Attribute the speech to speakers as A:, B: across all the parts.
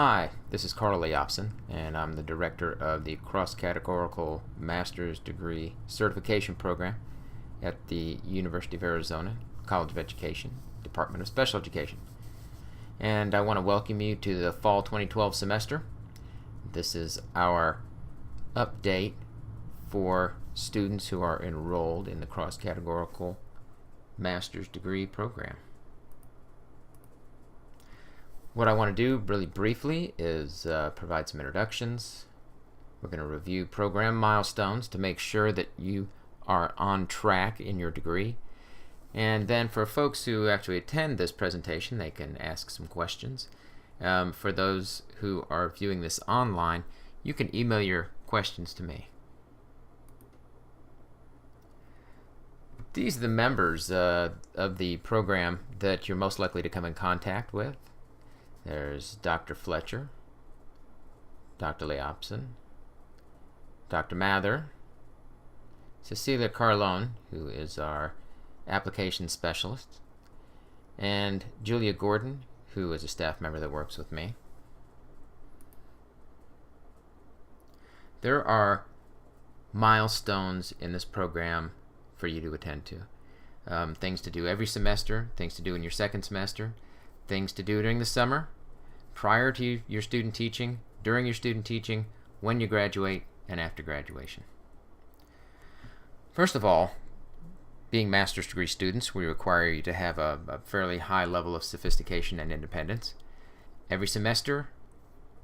A: Hi, this is Carl Leopson, and I'm the director of the Categorical Master's Degree Certification Program at the University of Arizona College of Education, Department of Special Education. And I want to welcome you to the Fall 2012 semester. This is our update for students who are enrolled in the Categorical Master's Degree Program. What I want to do really briefly is provide some introductions. We're going to review program milestones to make sure that you are on track in your degree. And then for folks who actually attend this presentation, they can ask some questions. For those who are viewing this online, you can email your questions to me. These are the members of the program that you're most likely to come in contact with. There's Dr. Fletcher, Dr. Leopson, Dr. Mather, Cecilia Carlone, who is our application specialist, and Julia Gordon, who is a staff member that works with me. There are milestones in this program for you to attend to. Things to do every semester, things to do in your second semester, things to do during the summer, prior to your student teaching, during your student teaching, when you graduate, and after graduation. First of all, being master's degree students, we require you to have a fairly high level of sophistication and independence. Every semester,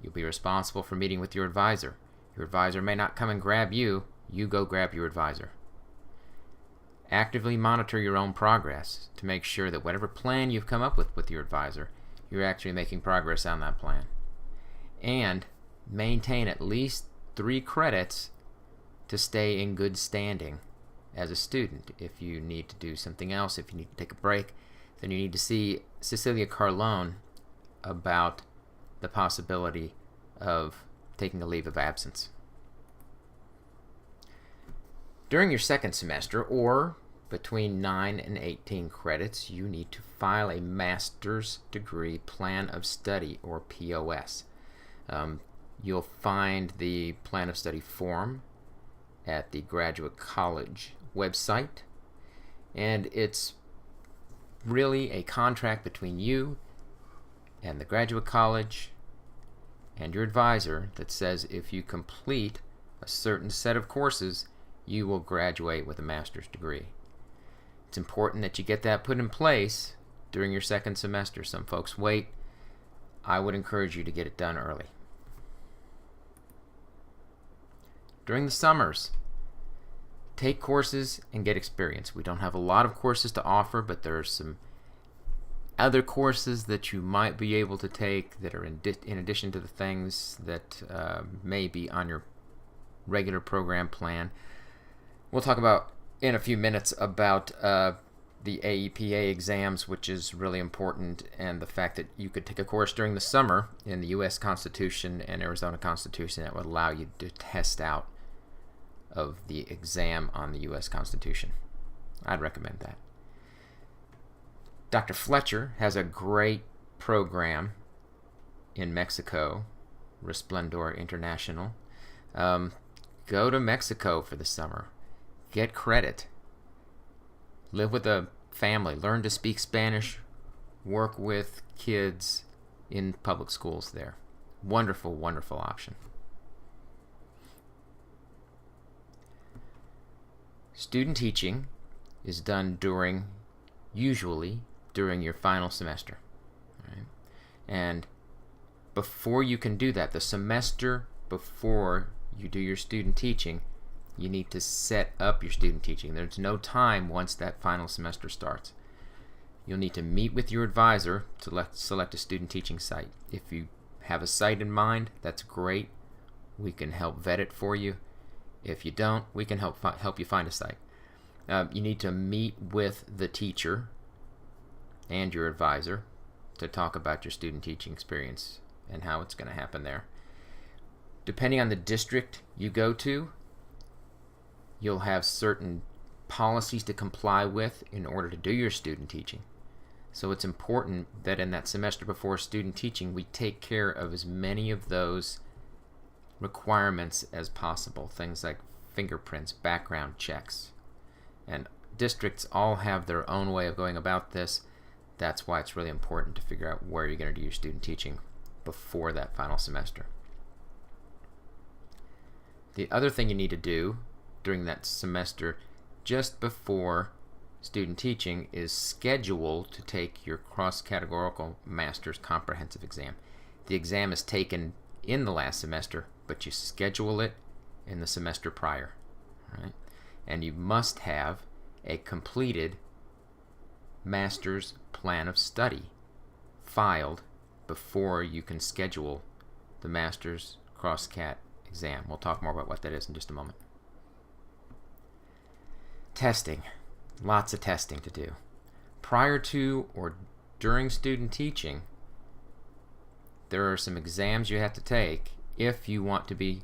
A: you'll be responsible for meeting with your advisor. Your advisor may not come and grab you, you go grab your advisor. Actively monitor your own progress to make sure that whatever plan you've come up with your advisor, you're actually making progress on that plan. And maintain at least 3 credits to stay in good standing as a student. If you need to do something else, if you need to take a break, then you need to see Cecilia Carlone about the possibility of taking a leave of absence. During your second semester, or between 9 and 18 credits, you need to file a Master's Degree Plan of Study, or POS. You'll find the Plan of Study form at the Graduate College website, and it's really a contract between you and the Graduate College and your advisor that says if you complete a certain set of courses, you will graduate with a master's degree. It's important that you get that put in place during your second semester. Some folks wait. I would encourage you to get it done early. During the summers, take courses and get experience. We don't have a lot of courses to offer, but there are some other courses that you might be able to take that are in addition to the things that may be on your regular program plan. We'll talk about in a few minutes about the AEPA exams, which is really important, and the fact that you could take a course during the summer in the U.S. Constitution and Arizona Constitution that would allow you to test out of the exam on the U.S. Constitution. I'd recommend that. Dr. Fletcher has a great program in Mexico, Resplendor International. Go to Mexico for the summer. Get credit. Live with a family. Learn to speak Spanish. Work with kids in public schools there. Wonderful, wonderful option. Student teaching is done usually during your final semester. Right? And before you can do that, the semester before you do your student teaching, you need to set up your student teaching. There's no time once that final semester starts. You'll need to meet with your advisor to select a student teaching site. If you have a site in mind, that's great. We can help vet it for you. If you don't, we can help you find a site. You need to meet with the teacher and your advisor to talk about your student teaching experience and how it's going to happen there. Depending on the district you go to, you'll have certain policies to comply with in order to do your student teaching. So it's important that in that semester before student teaching, we take care of as many of those requirements as possible. Things like fingerprints, background checks. And districts all have their own way of going about this. That's why it's really important to figure out where you're going to do your student teaching before that final semester. The other thing you need to do during that semester just before student teaching is schedule to take your cross-categorical master's comprehensive exam. The exam is taken in the last semester, but you schedule it in the semester prior. Right? And you must have a completed master's plan of study filed before you can schedule the master's cross-cat exam. We'll talk more about what that is in just a moment. Testing. Lots of testing to do. Prior to or during student teaching, there are some exams you have to take if you want to be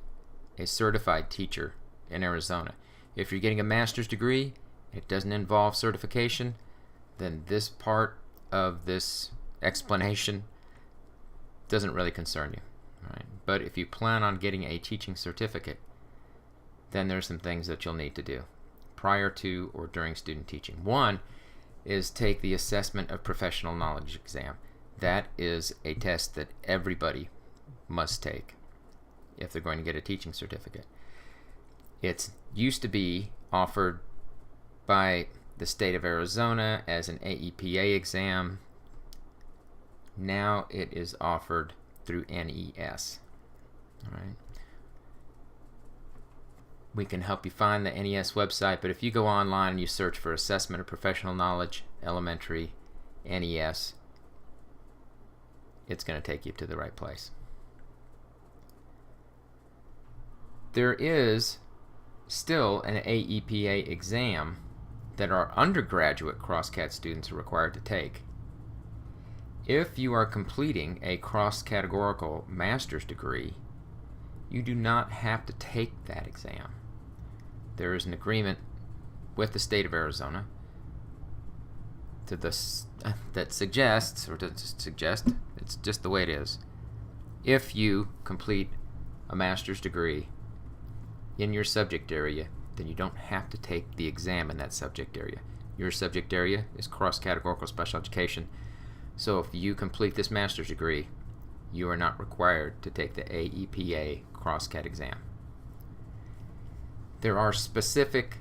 A: a certified teacher in Arizona. If you're getting a master's degree, it doesn't involve certification, then this part of this explanation doesn't really concern you. Right? But if you plan on getting a teaching certificate, then there's some things that you'll need to do prior to or during student teaching. One is take the Assessment of Professional Knowledge exam. That is a test that everybody must take if they're going to get a teaching certificate. It used to be offered by the state of Arizona as an AEPA exam. Now it is offered through NES. All right. We can help you find the NES website, but if you go online and you search for Assessment of Professional Knowledge, Elementary, NES, it's going to take you to the right place. There is still an AEPA exam that our undergraduate cross-cat students are required to take. If you are completing a cross-categorical master's degree, you do not have to take that exam. There is an agreement with the state of Arizona that suggests, or doesn't suggest, it's just the way it is. If you complete a master's degree in your subject area, then you don't have to take the exam in that subject area. Your subject area is cross-categorical special education. So if you complete this master's degree, you are not required to take the AEPA cross-cat exam. There are specific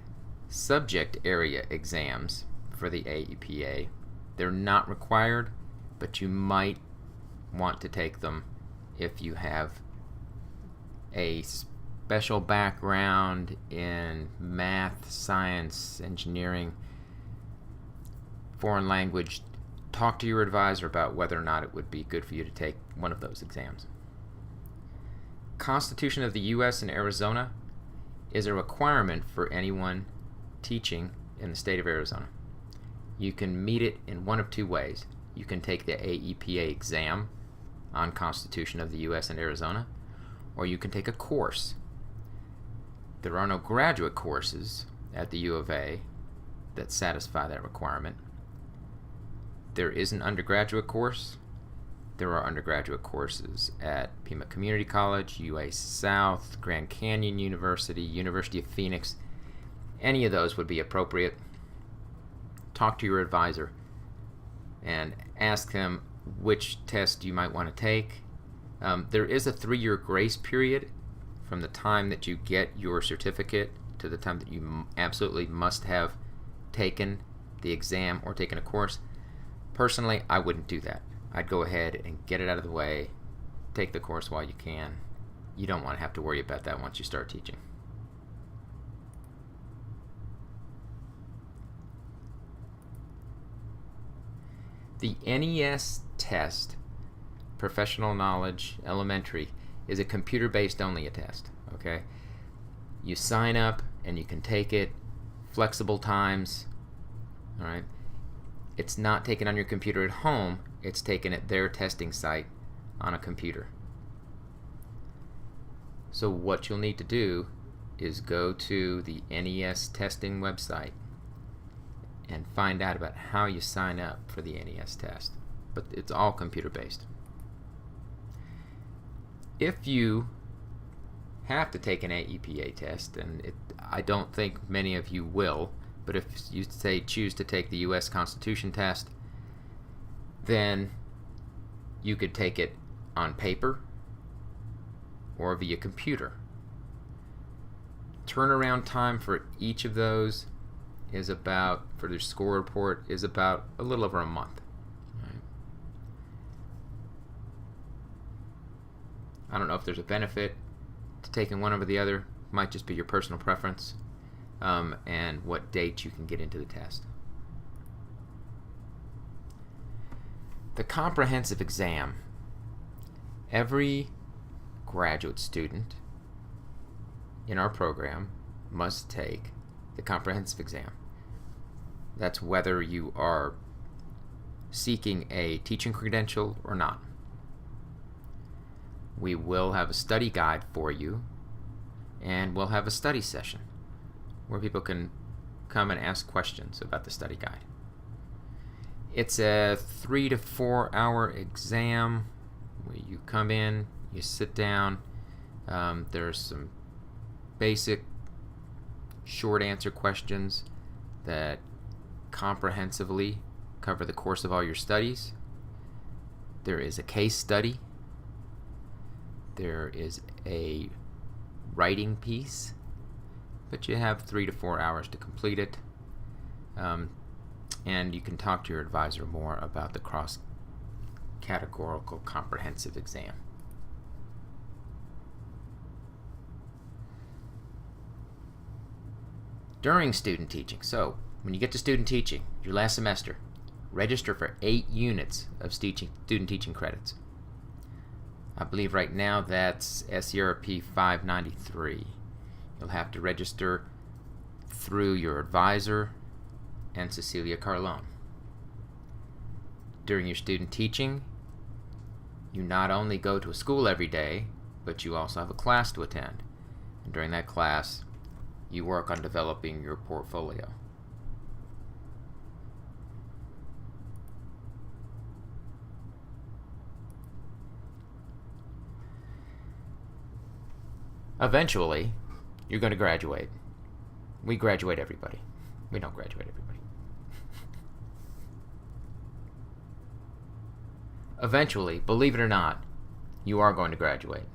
A: subject area exams for the AEPA. They're not required, but you might want to take them if you have a special background in math, science, engineering, foreign language. Talk to your advisor about whether or not it would be good for you to take one of those exams. Constitution of the U.S. and Arizona is a requirement for anyone teaching in the state of Arizona. You can meet it in one of two ways. You can take the AEPA exam on Constitution of the U.S. and Arizona, or you can take a course. There are no graduate courses at the U of A that satisfy that requirement. There is an undergraduate course. There are undergraduate courses at Pima Community College, UA South, Grand Canyon University, University of Phoenix. Any of those would be appropriate. Talk to your advisor and ask them which test you might want to take. There is a 3-year grace period from the time that you get your certificate to the time that you absolutely must have taken the exam or taken a course. Personally, I wouldn't do that. I'd go ahead and get it out of the way, take the course while you can. You don't want to have to worry about that once you start teaching. The NES test, Professional Knowledge Elementary, is a computer-based only a test. Okay, you sign up and you can take it, flexible times. All right, it's not taken on your computer at home. It's taken at their testing site on a computer. So what you'll need to do is go to the NES testing website and find out about how you sign up for the NES test. But it's all computer-based. If you have to take an AEPA test, and I don't think many of you will, but if you say choose to take the U.S. Constitution test, then you could take it on paper or via computer. Turnaround time for each of those is about, for the score report, is about a little over a month. Right? I don't know if there's a benefit to taking one over the other. Might just be your personal preference, and what date you can get into the test. The comprehensive exam. Every graduate student in our program must take the comprehensive exam. That's whether you are seeking a teaching credential or not. We will have a study guide for you, and we'll have a study session where people can come and ask questions about the study guide. It's a 3 to 4 hour exam where you come in, you sit down, there's some basic short answer questions that comprehensively cover the course of all your studies. There is a case study. There is a writing piece, but you have 3 to 4 hours to complete it. And you can talk to your advisor more about the categorical comprehensive exam. During student teaching, so when you get to student teaching, your last semester, register for 8 units of student teaching credits. I believe right now that's SERP 593. You'll have to register through your advisor and Cecilia Carlone. During your student teaching, you not only go to a school every day, but you also have a class to attend. And during that class, you work on developing your portfolio. Eventually, you're going to graduate. We graduate everybody. We don't graduate everybody. Eventually, believe it or not, you are going to graduate.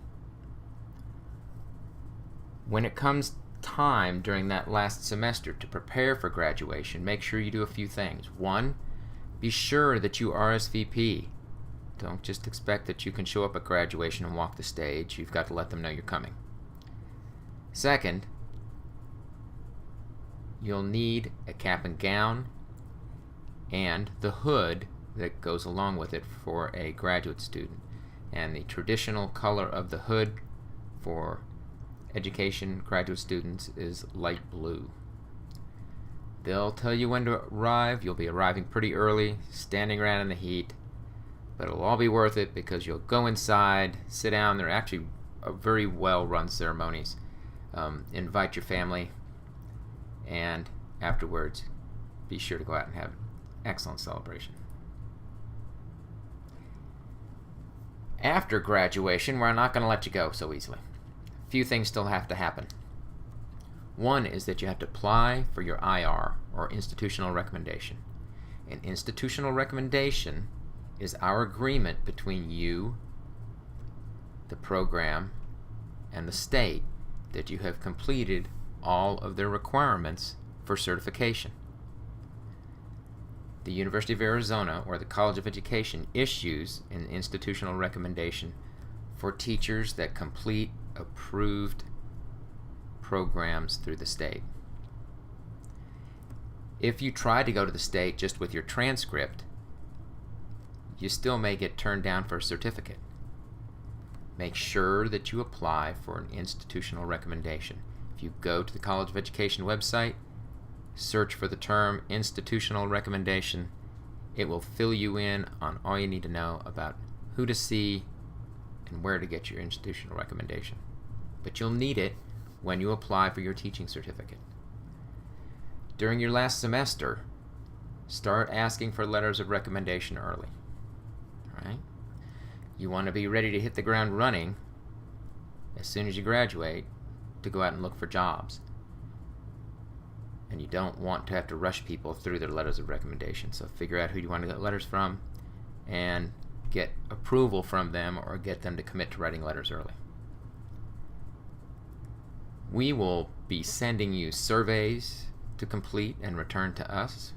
A: When it comes time during that last semester to prepare for graduation, make sure you do a few things. 1, be sure that you RSVP. Don't just expect that you can show up at graduation and walk the stage. You've got to let them know you're coming. 2nd, you'll need a cap and gown and the hood that goes along with it for a graduate student. And the traditional color of the hood for education graduate students is light blue. They'll tell you when to arrive. You'll be arriving pretty early, standing around in the heat, but it'll all be worth it because you'll go inside, sit down. They're actually very well run ceremonies. Invite your family, and afterwards be sure to go out and have an excellent celebration. After graduation, we're not going to let you go so easily. A few things still have to happen. 1 is that you have to apply for your IR, or institutional recommendation. An institutional recommendation is our agreement between you, the program, and the state that you have completed all of their requirements for certification. The University of Arizona, or the College of Education, issues an institutional recommendation for teachers that complete approved programs through the state. If you try to go to the state just with your transcript, you still may get turned down for a certificate. Make sure that you apply for an institutional recommendation. If you go to the College of Education website, search for the term institutional recommendation. It will fill you in on all you need to know about who to see and where to get your institutional recommendation. But you'll need it when you apply for your teaching certificate. During your last semester, Start asking for letters of recommendation early. All right? You want to be ready to hit the ground running as soon as you graduate to go out and look for jobs. And you don't want to have to rush people through their letters of recommendation. So figure out who you want to get letters from and get approval from them or get them to commit to writing letters early. We will be sending you surveys to complete and return to us,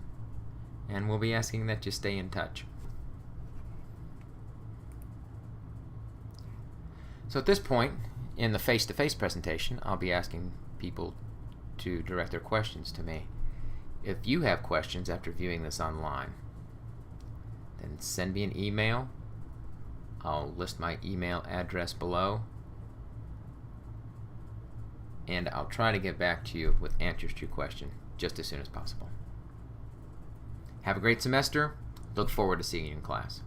A: and we'll be asking that you stay in touch. So at this point in the face-to-face presentation, I'll be asking people to direct their questions to me. If you have questions after viewing this online, then send me an email. I'll list my email address below, and I'll try to get back to you with answers to your question just as soon as possible. Have a great semester. Look forward to seeing you in class.